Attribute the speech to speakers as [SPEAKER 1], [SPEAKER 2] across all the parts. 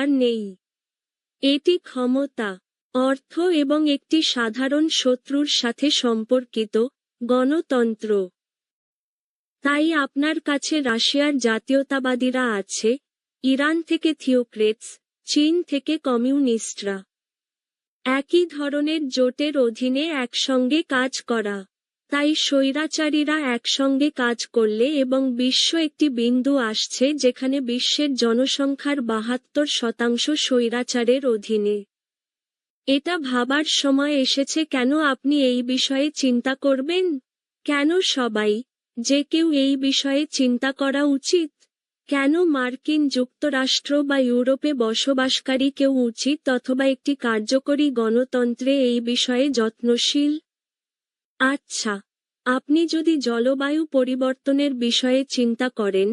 [SPEAKER 1] দরকার নেই। এটি ক্ষমতা, অর্থ এবং একটি সাধারণ শত্রুর সাথে সম্পর্কিত, গণতন্ত্র। তাই আপনার কাছে রাশিয়ার জাতীয়তাবাদীরা আছে, ইরান থেকে থিওক্রেটস, চীন থেকে কমিউনিস্টরা। একই ধরনের জোটের অধীনে একসঙ্গে কাজ করা। তাই স্বৈরাচারীরা একসঙ্গে কাজ করলে এবং বিশ্ব একটি বিন্দু আসছে যেখানে বিশ্বের জনসংখ্যার ৭২% স্বৈরাচারের অধীনে। এটা ভাবার সময় এসেছে কেন আপনি এই বিষয়ে চিন্তা করবেন? কেন সবাই, যে কেউ এই বিষয়ে চিন্তা করা উচিত? কেন মার্কিন যুক্তরাষ্ট্র বা ইউরোপে বসবাসকারী কেউ উচিত অথবা একটি কার্যকরী গণতন্ত্রে এই বিষয়ে যত্নশীল? আচ্ছা, আপনি যদি জলবায়ু পরিবর্তনের বিষয়ে চিন্তা করেন,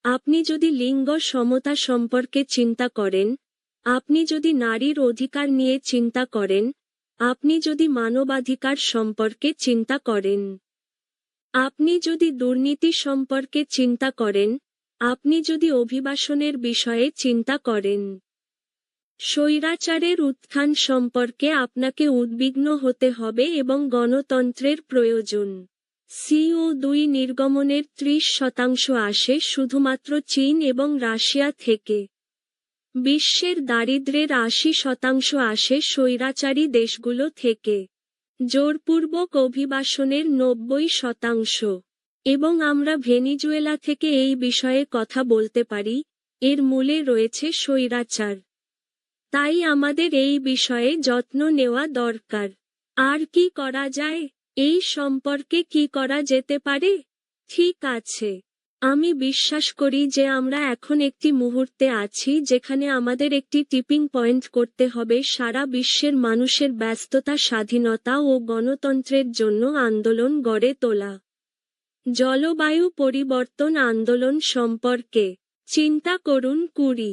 [SPEAKER 1] আপনি যদি লিঙ্গ সমতা সম্পর্কে চিন্তা করেন, আপনি যদি নারীর অধিকার নিয়ে চিন্তা করেন, আপনি যদি মানবাধিকার সম্পর্কে চিন্তা করেন, আপনি যদি দুর্নীতি সম্পর্কে চিন্তা করেন, আপনি যদি অভিবাসনের বিষয়ে চিন্তা করেন, স্বৈরাচারের উত্থান সম্পর্কে আপনাকে উদ্বিগ্ন হতে হবে এবং গণতন্ত্রের প্রয়োজন। CO2 নির্গমনের 30% আসে শুধুমাত্র চীন এবং রাশিয়া থেকে। বিশ্বের দারিদ্র্যের 80% আসে স্বৈরাচারী দেশগুলো থেকে। জোরপূর্বক অভিবাসনের 90%। এবং আমরা ভেনিজুয়েলা থেকে এই বিষয়ে কথা বলতে পারি, এর মূলে রয়েছে স্বৈরাচার। তাই আমাদের এই বিষয়ে যত্ন নেওয়া দরকার। আর কি করা যায়? এই সম্পর্কে কি করা যেতে পারে? ঠিক আছে। আমি বিশ্বাস করি যে আমরা এখন একটি মুহূর্তে আছি যেখানে আমাদের একটি টিপিং পয়েন্ট করতে হবে সারা বিশ্বের মানুষের ব্যস্ততা, স্বাধীনতা ও গণতন্ত্রের জন্য আন্দোলন গড়ে তোলা। জলবায়ু পরিবর্তন আন্দোলন সম্পর্কে চিন্তা করুন 20,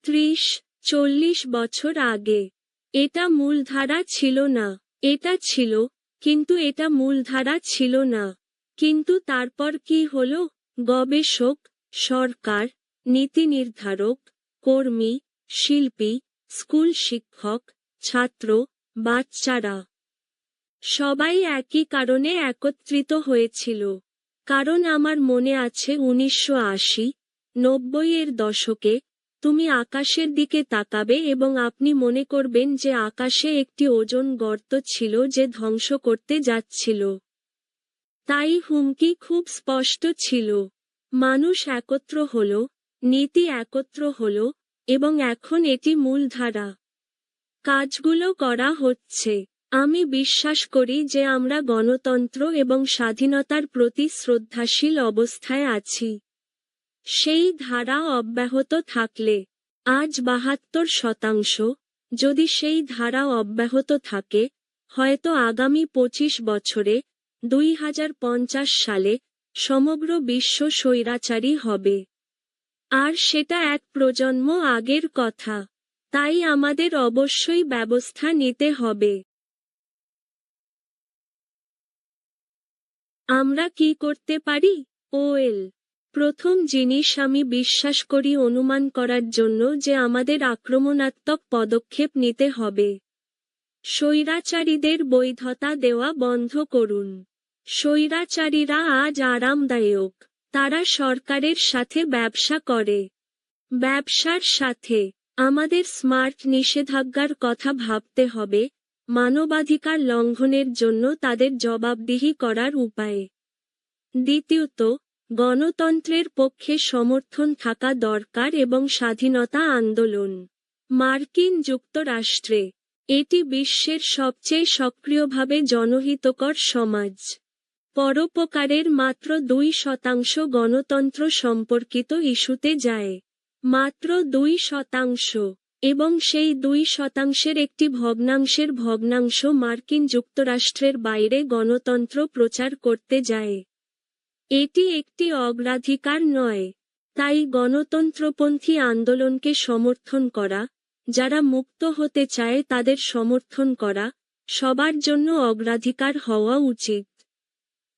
[SPEAKER 1] 30, 40 বছর আগে। এটা মূলধারা ছিল না। এটা ছিল, কিন্তু এটা মূলধারা ছিল না। কিন্তু তারপর কি হলো? গবেষক, সরকার, নীতি নির্ধারক, কর্মী, শিল্পী, স্কুল শিক্ষক, ছাত্র, বাচ্চারা সবাই একই কারণে একত্রিত হয়েছিল। কারণ আমার মনে আছে 1980, 90 এর দশকে, তুমি আকাশের দিকে তাকাবে এবং আপনি মনে করবেন যে আকাশে একটি ওজোন গর্ত ছিল যে ধ্বংস করতে যাচ্ছিল। তাই হুমকি খুব স্পষ্ট ছিল। মানুষ একত্র হল, নীতি একত্র হল, এবং এখন এটি মূলধারা। কাজগুলো করা হচ্ছে। আমি বিশ্বাস করি যে আমরা গণতন্ত্র এবং স্বাধীনতার প্রতি শ্রদ্ধাশীল অবস্থায় আছি। সেই ধারা অব্যাহত থাকলে, আজ 72%, যদি সেই ধারা অব্যাহত থাকে, হয়তো আগামী 25 বছরে, 2050 সালে, সমগ্র বিশ্ব স্বৈরাচারী হবে। আর সেটা এক প্রজন্ম আগের কথা। তাই আমাদের অবশ্যই ব্যবস্থা নিতে হবে। আমরা কি করতে পারি? প্রথম জিনিস আমি বিশ্বাস করি অনুমান করার জন্য যে আমাদের আক্রমণাত্মক পদক্ষেপ নিতে হবে। স্বৈরাচারীদের বৈধতা দেওয়া বন্ধ করুন। স্বৈরাচারীরা আজ আরামদায়ক। তারা সরকারের সাথে ব্যবসা করে। ব্যবসার সাথে আমাদের স্মার্ট নিষেধাজ্ঞার কথা ভাবতে হবে, মানবাধিকার লঙ্ঘনের জন্য তাদের জবাবদিহি করার উপায়। দ্বিতীয়ত, গণতন্ত্রের পক্ষে সমর্থন থাকা দরকার এবং স্বাধীনতা আন্দোলন। মার্কিন যুক্তরাষ্ট্রে, এটি বিশ্বের সবচেয়ে সক্রিয়ভাবে জনহিতকর সমাজ। পরোপকারের মাত্র 2% গণতন্ত্র সম্পর্কিত ইস্যুতে যায়। মাত্র 2%, এবং সেই 2%-এর একটি ভগ্নাংশের ভগ্নাংশ মার্কিন যুক্তরাষ্ট্রের বাইরে গণতন্ত্র প্রচার করতে যায়। এটি একটি অগ্রাধিকার নয়। তাই গণতন্ত্রপন্থী আন্দোলনকে সমর্থন করা, যারা মুক্ত হতে চায় তাদের সমর্থন করা, সবার জন্য অগ্রাধিকার হওয়া উচিত।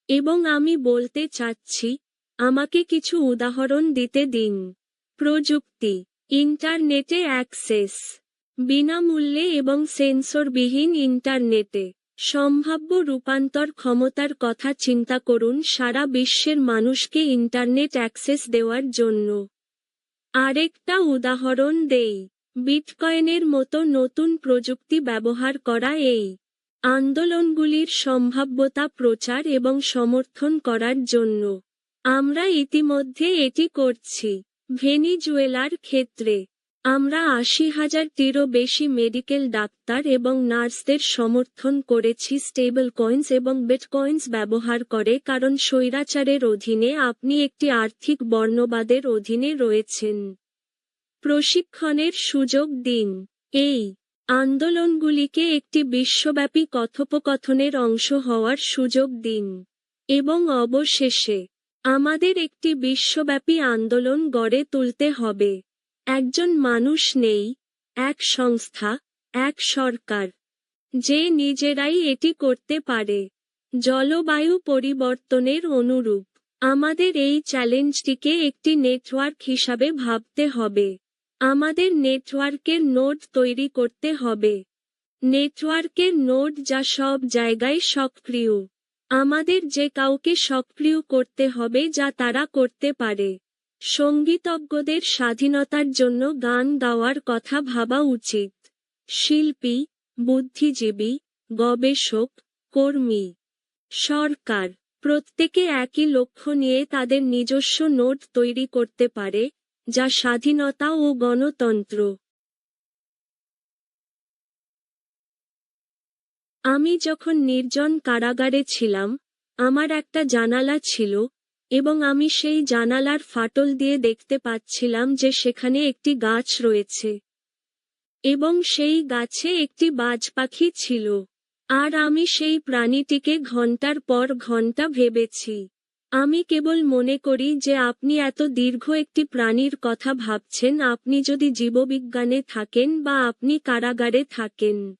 [SPEAKER 1] এবং আমি বলতে চাচ্ছি, আমাকে কিছু উদাহরণ দিতে দিন। প্রযুক্তি, ইন্টারনেটে অ্যাক্সেস, বিনামূল্যে এবং সেন্সরবিহীন ইন্টারনেটে সম্ভাব্য রূপান্তর ক্ষমতার কথা চিন্তা করুন সারা বিশ্বের মানুষকে ইন্টারনেট অ্যাক্সেস দেওয়ার জন্য। আরেকটা উদাহরণ দেই, বিটকয়েনের মতো নতুন প্রযুক্তি ব্যবহার করা এই আন্দোলনগুলির সম্ভাব্যতা প্রচার এবং সমর্থন করার জন্য। আমরা ইতিমধ্যে এটি করছি। ভেনিজুয়েলার ক্ষেত্রে আমরা ৮০,০০০-টিরও বেশি মেডিকেল ডাক্তার এবং নার্সদের সমর্থন করেছি স্টেবল কয়েন্স এবং বিটকয়েন্স ব্যবহার করে, কারণ স্বৈরাচারের অধীনে আপনি একটি আর্থিক বর্ণবাদের অধীনে রয়েছেন। প্রশিক্ষণের সুযোগ দিন। এই আন্দোলনগুলিকে একটি বিশ্বব্যাপী কথোপকথনের অংশ হওয়ার সুযোগ দিন। এবং অবশেষে আমাদের একটি বিশ্বব্যাপী আন্দোলন গড়ে তুলতে হবে। একজন মানুষ নেই, এক সংস্থা, এক সরকার, যে নিজেরাই এটি করতে পারে। জলবায়ু পরিবর্তনের অনুরূপ আমাদের এই চ্যালেঞ্জটিকে একটি নেটওয়ার্ক হিসাবে ভাবতে হবে। আমাদের নেটওয়ার্কের নোড তৈরি করতে হবে। নেটওয়ার্কের নোড যা সব জায়গায় সক্রিয়। আমাদের যে কাউকে সক্রিয় করতে হবে যা তারা করতে পারে। সঙ্গীতজ্ঞদের স্বাধীনতার জন্য গান গাওয়ার কথা ভাবা উচিত। শিল্পী, বুদ্ধিজীবী, গবেষক, কর্মী, সরকার, প্রত্যেকে একই লক্ষ্য নিয়ে তাদের নিজস্ব নোড তৈরি করতে পারে, যা স্বাধীনতা ও গণতন্ত্র। আমি যখন নির্জন কারাগারে ছিলাম, আমার একটা জানালা ছিল, এবং আমি সেই জানালার ফাটল দিয়ে দেখতে পাচ্ছিলাম যে সেখানে একটি গাছ রয়েছে। এবং সেই গাছে একটি বাজপাখি ছিল। আর আমি সেই প্রাণীটিকে ঘন্টার পর ঘন্টা ভেবেছি। আমি কেবল মনে করি যে আপনি এত দীর্ঘ একটি প্রাণীর কথা ভাবছেন আপনি যদি জীববিজ্ঞানে থাকেন বা আপনি কারাগারে থাকেন।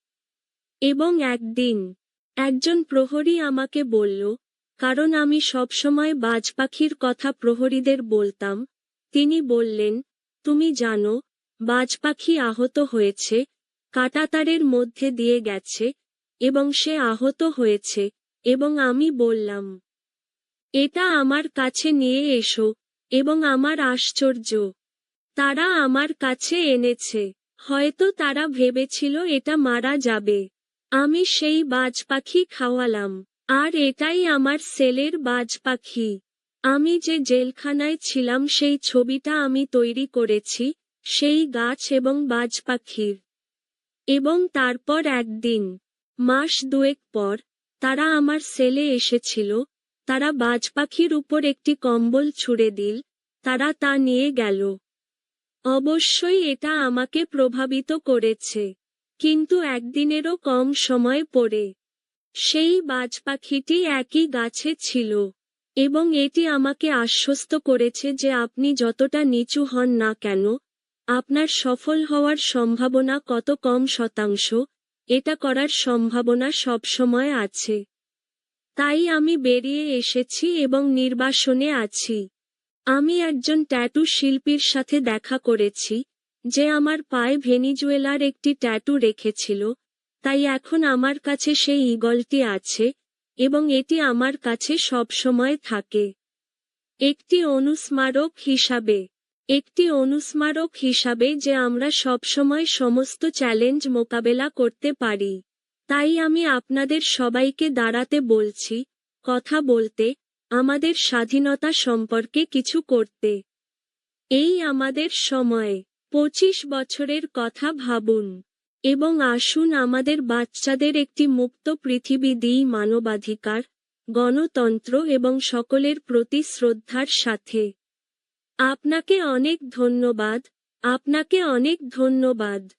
[SPEAKER 1] এবং একদিন একজন প্রহরী আমাকে বলল, কারণ আমি সবসময় বাজপাখির কথা প্রহরীদের বলতাম, তিনি বললেন, তুমি জানো, বাজপাখি আহত হয়েছে, কাঁটাতারের মধ্যে দিয়ে গেছে, এবং সে আহত হয়েছে, এবং আমি বললাম, এটা আমার কাছে নিয়ে এসো, এবং আমার আশ্চর্য। তারা আমার কাছে এনেছে। হয়তো তারা ভেবেছিল এটা মারা যাবে। আমি সেই বাজপাখি খাওয়ালাম। আর এটাই আমার সেলের বাজপাখি। আমি যে জেলখানায় ছিলাম সেই ছবিটা আমি তৈরি করেছি, সেই গাছ এবং বাজপাখির। এবং তারপর একদিন, মাস দুয়েক পর, তারা আমার সেলে এসেছিল, তারা বাজপাখির উপর একটি কম্বল ছুঁড়ে দিল, তারা তা নিয়ে গেল। অবশ্যই এটা আমাকে প্রভাবিত করেছে। কিন্তু একদিনেরও কম সময় পরে, সেই বাজপাখিটি একই গাছে ছিল। এবং এটি আমাকে আশ্বস্ত করেছে যে আপনি যতটা নিচু হন না কেন, আপনার সফল হওয়ার সম্ভাবনা কত কম শতাংশ, এটা করার সম্ভাবনা সবসময় আছে। তাই আমি বেরিয়ে এসেছি এবং নির্বাসনে আছি। আমি একজন ট্যাটু শিল্পীর সাথে দেখা করেছি, যে আমার পায়ে ভেনিজুয়েলার একটি ট্যাটু রেখেছিল, তাই এখন আমার কাছে সেই ঈগলটি আছে, এবং এটি আমার কাছে সবসময় থাকে। একটি অনুস্মারক হিসাবে। একটি অনুস্মারক হিসাবে যে আমরা সবসময় সমস্ত চ্যালেঞ্জ মোকাবেলা করতে পারি। তাই আমি আপনাদের সবাইকে দাঁড়াতে বলছি, কথা বলতে, আমাদের স্বাধীনতা সম্পর্কে কিছু করতে। এই আমাদের সময়। ২৫ বছরের কথা ভাবুন। এবং আসুন আমাদের বাচ্চাদের একটি মুক্ত পৃথিবী দিই মানবাধিকার, গণতন্ত্র এবং সকলের প্রতি শ্রদ্ধার সাথে। আপনাকে অনেক ধন্যবাদ। আপনাকে অনেক ধন্যবাদ।